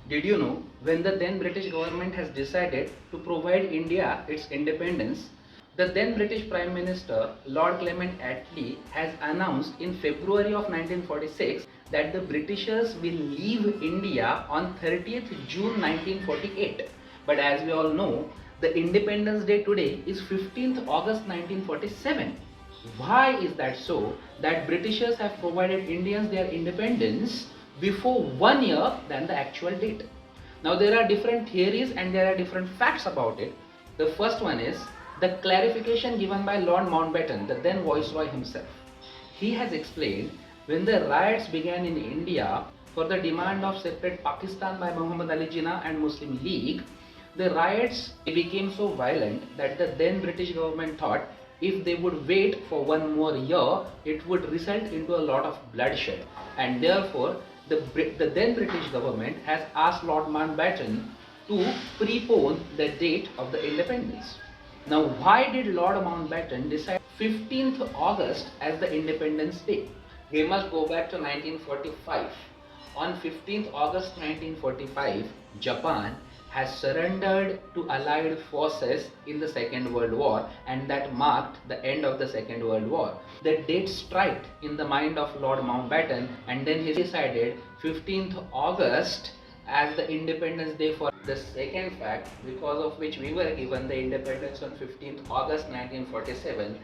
Did you know when the then British government has decided to provide India its independence, the then British Prime Minister Lord Clement Attlee has announced in February of 1946 that the Britishers will leave India on 30th June 1948. But as we all know, the Independence Day today is 15th August 1947. Why is that so? That Britishers have provided Indians their independence before 1 year than the actual date. Now there are different theories and there are different facts about it. The first one is the clarification given by Lord Mountbatten, the then Viceroy himself. He has explained when the riots began in India for the demand of separate Pakistan by Muhammad Ali Jinnah and Muslim League, the riots became so violent that the then British government thought if they would wait for 1 more year, it would result into a lot of bloodshed. And therefore, the then British government has asked Lord Mountbatten to prepone the date of the independence. Now, why did Lord Mountbatten decide 15th August as the Independence Day? We must go back to 1945. On 15th August 1945, Japan has surrendered to Allied forces in the Second World War, and that marked the end of the Second World War. The date struck in the mind of Lord Mountbatten, and then he decided 15th August as the Independence Day. For the second fact, because of which we were given the independence on 15th August 1947,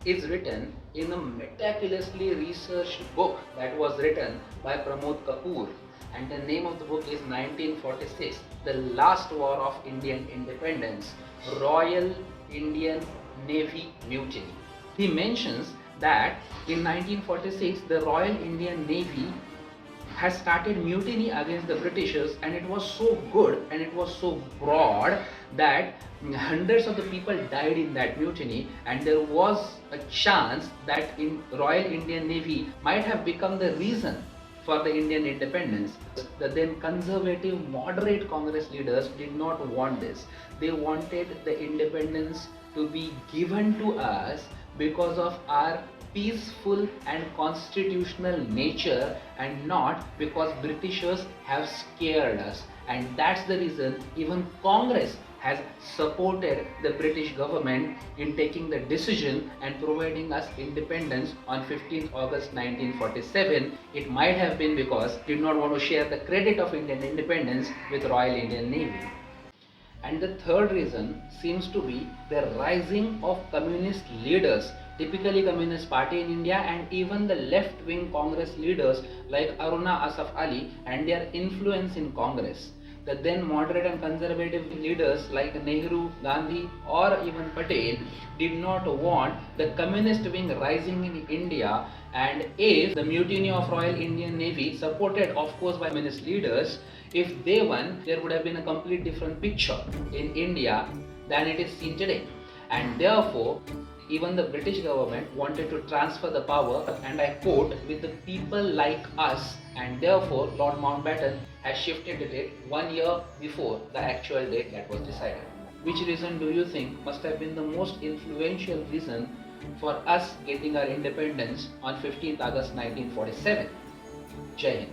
is written in a meticulously researched book that was written by Pramod Kapoor, and the name of the book is 1946, The Last War of Indian Independence, Royal Indian Navy Mutiny. He mentions that in 1946 the Royal Indian Navy has started mutiny against the Britishers, and it was so good and it was so broad that hundreds of the people died in that mutiny, and there was a chance that in Royal Indian Navy might have become the reason for the Indian independence. The then conservative moderate Congress leaders did not want this. They wanted the independence to be given to us because of our peaceful and constitutional nature, and not because Britishers have scared us. And that's the reason even Congress has supported the British government in taking the decision and providing us independence on 15th August 1947. It might have been because they did not want to share the credit of Indian independence with Royal Indian Navy. And the third reason seems to be the rising of communist leaders, typically Communist Party in India, and even the left-wing Congress leaders like Aruna Asaf Ali and their influence in Congress. The then moderate and conservative leaders like Nehru, Gandhi or even Patel did not want the communist wing rising in India, and if the mutiny of Royal Indian Navy, supported of course by communist leaders, if they won, there would have been a complete different picture in India than it is seen today. And therefore, even the British government wanted to transfer the power, and I quote, with the people like us, and therefore Lord Mountbatten has shifted the date 1 year before the actual date that was decided. Which reason do you think must have been the most influential reason for us getting our independence on 15th August 1947? Jai Hind.